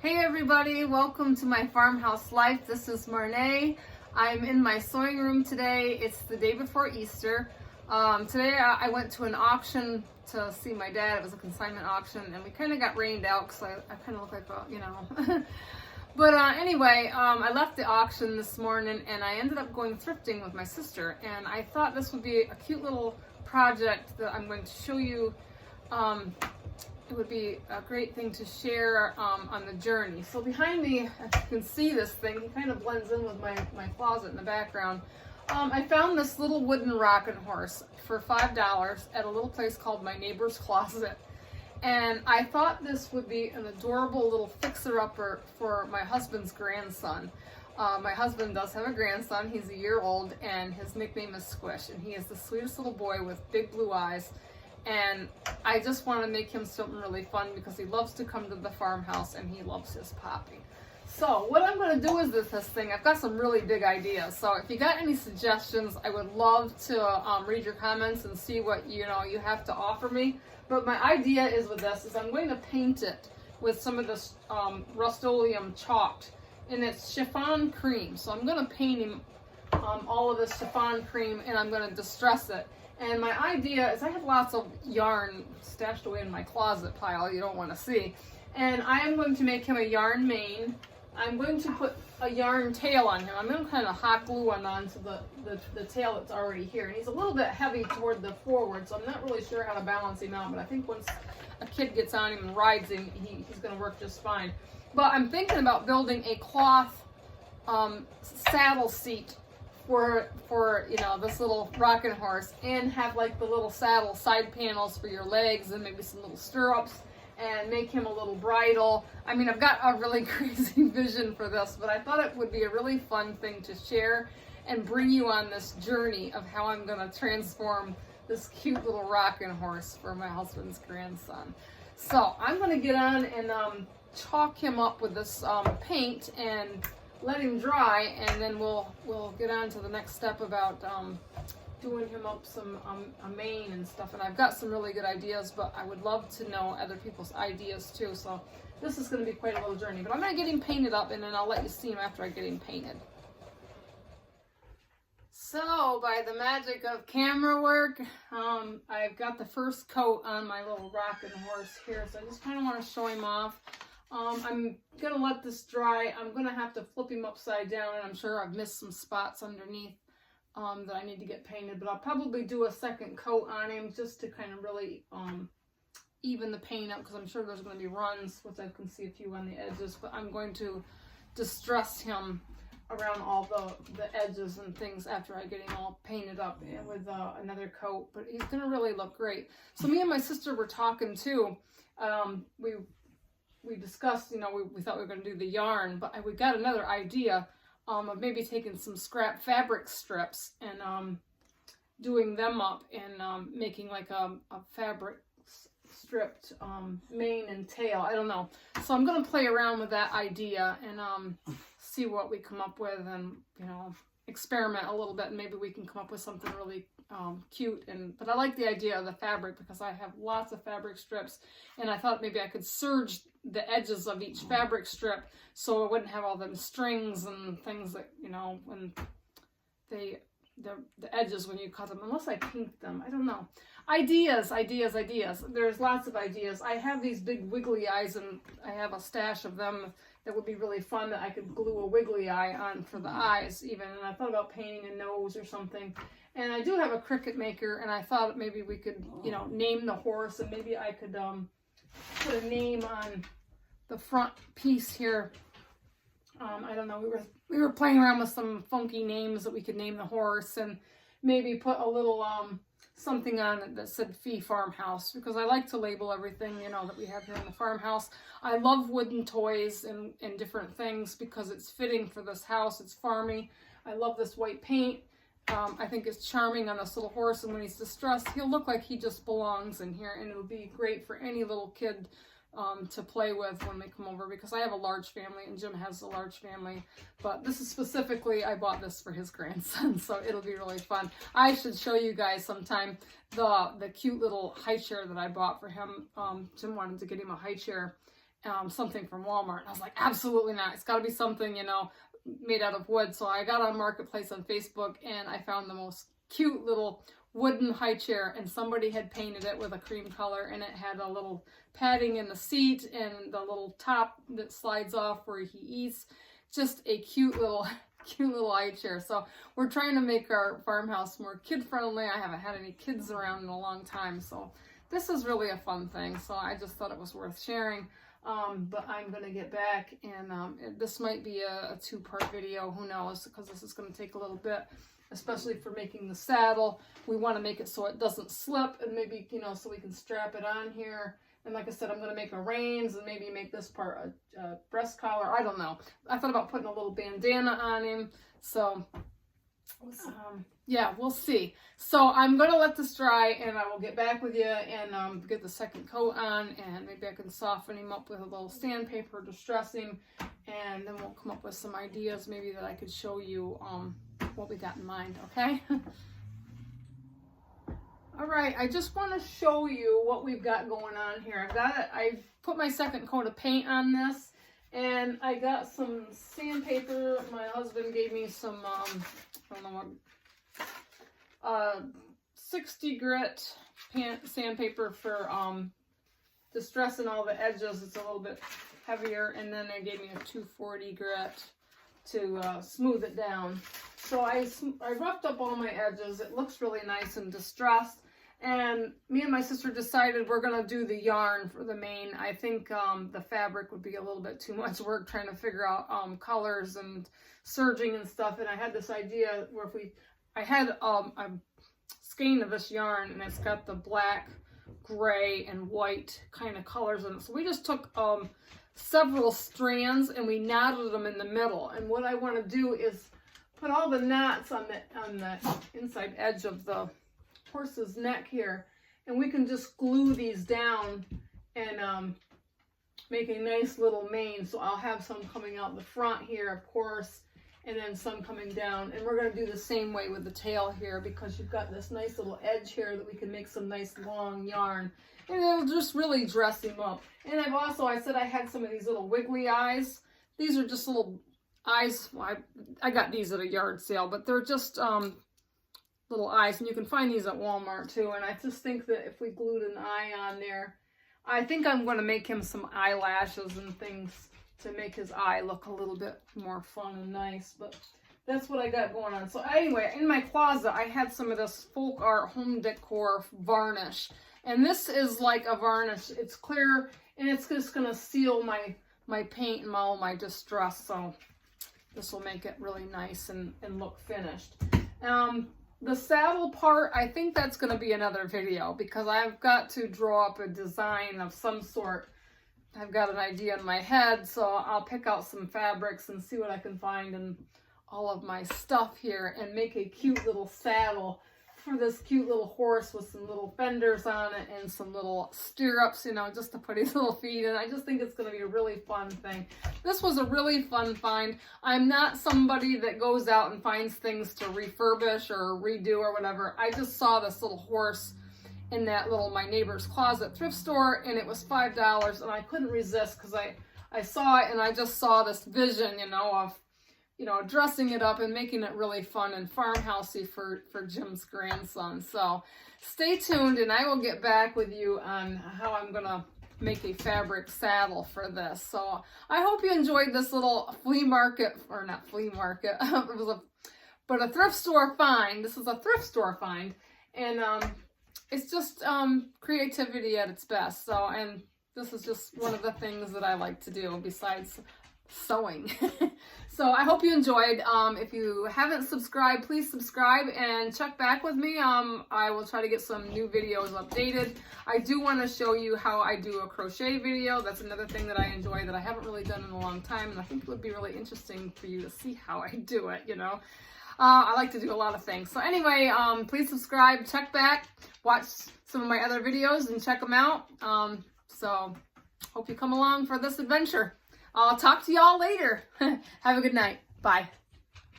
Hey everybody, welcome to my farmhouse life. This is Marnay. I'm in my sewing room today. It's the day before Easter. Today I went to an auction to see my dad. It was a consignment auction and we kind of got rained out because I kind of look like a, But anyway, I left the auction this morning and I ended up going thrifting with my sister. And I thought this would be a cute little project that I'm going to show you. It would be a great thing to share on the journey. So behind me, as you can see this thing, it kind of blends in with my closet in the background. I found this little wooden rocking horse for $5 at a little place called My Neighbor's Closet. And I thought this would be an adorable little fixer-upper for my husband's grandson. My husband does have a grandson. He's a year old and his nickname is Squish. And he is the sweetest little boy with big blue eyes. And I just want to make him something really fun because he loves to come to the farmhouse and he loves his Poppy. So what I'm going to do is this thing. I've got some really big ideas. So if you got any suggestions, I would love to read your comments and see what you have to offer me. But my idea is with this is I'm going to paint it with some of this Rust-Oleum chalked, and it's chiffon cream. So I'm going to paint him all of this chiffon cream and I'm going to distress it. And my idea is I have lots of yarn stashed away in my closet pile you don't want to see. And I am going to make him a yarn mane. I'm going to put a yarn tail on him. I'm going to kind of hot glue one onto the tail that's already here. And he's a little bit heavy toward the forward, so I'm not really sure how to balance him out. But I think once a kid gets on him and rides him, he's going to work just fine. But I'm thinking about building a cloth saddle seat for this little rocking horse, and have like the little saddle side panels for your legs and maybe some little stirrups, and make him a little bridle. I mean, I've got a really crazy vision for this, but I thought it would be a really fun thing to share and bring you on this journey of how I'm going to transform this cute little rocking horse for my husband's grandson. So I'm going to get on and chalk him up with this paint and let him dry, and then we'll get on to the next step about doing him up some a mane and stuff. And I've got some really good ideas, but I would love to know other people's ideas too. So this is going to be quite a little journey. But I'm going to get him painted up, and then I'll let you see him after I get him painted. So by the magic of camera work, I've got the first coat on my little rocking horse here. So I just kind of want to show him off. I'm going to let this dry. I'm going to have to flip him upside down, and I'm sure I've missed some spots underneath that I need to get painted. But I'll probably do a second coat on him just to kind of really even the paint up, because I'm sure there's going to be runs, which I can see a few on the edges. But I'm going to distress him around all the edges and things after I get him all painted up with another coat. But he's going to really look great. So me and my sister were talking too. We discussed, we thought we were going to do the yarn, but we got another idea of maybe taking some scrap fabric strips and doing them up and making like a fabric stripped mane and tail. I don't know. So I'm going to play around with that idea and see what we come up with, and experiment a little bit, and maybe we can come up with something really cute. But I like the idea of the fabric because I have lots of fabric strips, and I thought maybe I could serge the edges of each fabric strip so I wouldn't have all them strings and things that when the edges when you cut them, unless I pink them. I don't know. Ideas. There's lots of ideas. I have these big wiggly eyes, and I have a stash of them that would be really fun that I could glue a wiggly eye on for the eyes even. And I thought about painting a nose or something. And I do have a Cricut maker, and I thought maybe we could, name the horse, and maybe I could put a name on the front piece here. I don't know. We were playing around with some funky names that we could name the horse, and maybe put a little something on it that said Fee Farmhouse, because I like to label everything that we have here in the farmhouse. I love wooden toys and different things because it's fitting for this house. It's farmy. I love this white paint. I think it's charming on this little horse, and when he's distressed, he'll look like he just belongs in here, and it'll be great for any little kid to play with when they come over, because I have a large family and Jim has a large family. But this is specifically, I bought this for his grandson, so it'll be really fun. I should show you guys sometime the cute little high chair that I bought for him. Jim wanted to get him a high chair, something from Walmart. And I was like, absolutely not. It's got to be something, made out of wood. So I got on Marketplace on Facebook and I found the most cute little wooden high chair, and somebody had painted it with a cream color, and it had a little padding in the seat and the little top that slides off where he eats. Just a cute little high chair. So we're trying to make our farmhouse more kid friendly. I haven't had any kids around in a long time, so this is really a fun thing. So I just thought it was worth sharing. But I'm going to get back, and this might be a two-part video, who knows, because this is going to take a little bit, especially for making the saddle. We want to make it so it doesn't slip, and maybe, so we can strap it on here. And like I said, I'm going to make a reins and maybe make this part a breast collar. I don't know. I thought about putting a little bandana on him. So, yeah, we'll see. So I'm going to let this dry, and I will get back with you and get the second coat on, and maybe I can soften him up with a little sandpaper, distress him, and then we'll come up with some ideas maybe that I could show you what we got in mind, okay? All right, I just want to show you what we've got going on here. I've put my second coat of paint on this, and I got some sandpaper. My husband gave me some, I don't know what, 60 grit sandpaper for distressing all the edges. It's a little bit heavier, and then they gave me a 240 grit to smooth it down. So I roughed up all my edges. It looks really nice and distressed. And me and my sister decided we're going to do the yarn for the mane. I think the fabric would be a little bit too much work trying to figure out colors and serging and stuff. And I had this idea where I had a skein of this yarn, and it's got the black, gray, and white kind of colors in it. So we just took several strands and we knotted them in the middle. And what I want to do is put all the knots on the inside edge of the horse's neck here, and we can just glue these down and make a nice little mane. So I'll have some coming out the front here, of course, and then some coming down. And we're going to do the same way with the tail here, because you've got this nice little edge here that we can make some nice long yarn, and it'll just really dress him up. And I said I had some of these little wiggly eyes. These are just little eyes. Well, I got these at a yard sale, but they're just little eyes, and you can find these at Walmart too. And I just think that if we glued an eye on there, I think I'm going to make him some eyelashes and things to make his eye look a little bit more fun and nice. But that's what I got going on. So anyway, in my closet, I had some of this folk art home decor varnish, and this is like a varnish. It's clear, and it's just going to seal my paint and all my distress. So this will make it really nice and look finished. The saddle part, I think that's going to be another video, because I've got to draw up a design of some sort. I've got an idea in my head, so I'll pick out some fabrics and see what I can find in all of my stuff here and make a cute little saddle for this cute little horse with some little fenders on it and some little stirrups, just to put his little feet in. I just think it's going to be a really fun thing. This was a really fun find. I'm not somebody that goes out and finds things to refurbish or redo or whatever. I just saw this little horse in that my neighbor's closet thrift store, and it was $5, and I couldn't resist, because I saw it, and I just saw this vision, of dressing it up and making it really fun and farmhousey for Jim's grandson. So stay tuned, and I will get back with you on how I'm going to make a fabric saddle for this. So I hope you enjoyed this little flea market, or not flea market, it was a thrift store find. This is a thrift store find, and it's just creativity at its best. So, and this is just one of the things that I like to do besides sewing. So I hope you enjoyed. If you haven't subscribed, please subscribe and check back with me. I will try to get some new videos updated. I do want to show you how I do a crochet video. That's another thing that I enjoy that I haven't really done in a long time, and I think it would be really interesting for you to see how I do it, I like to do a lot of things. So anyway, please subscribe, check back, watch some of my other videos and check them out. So hope you come along for this adventure. I'll talk to y'all later. Have a good night. Bye.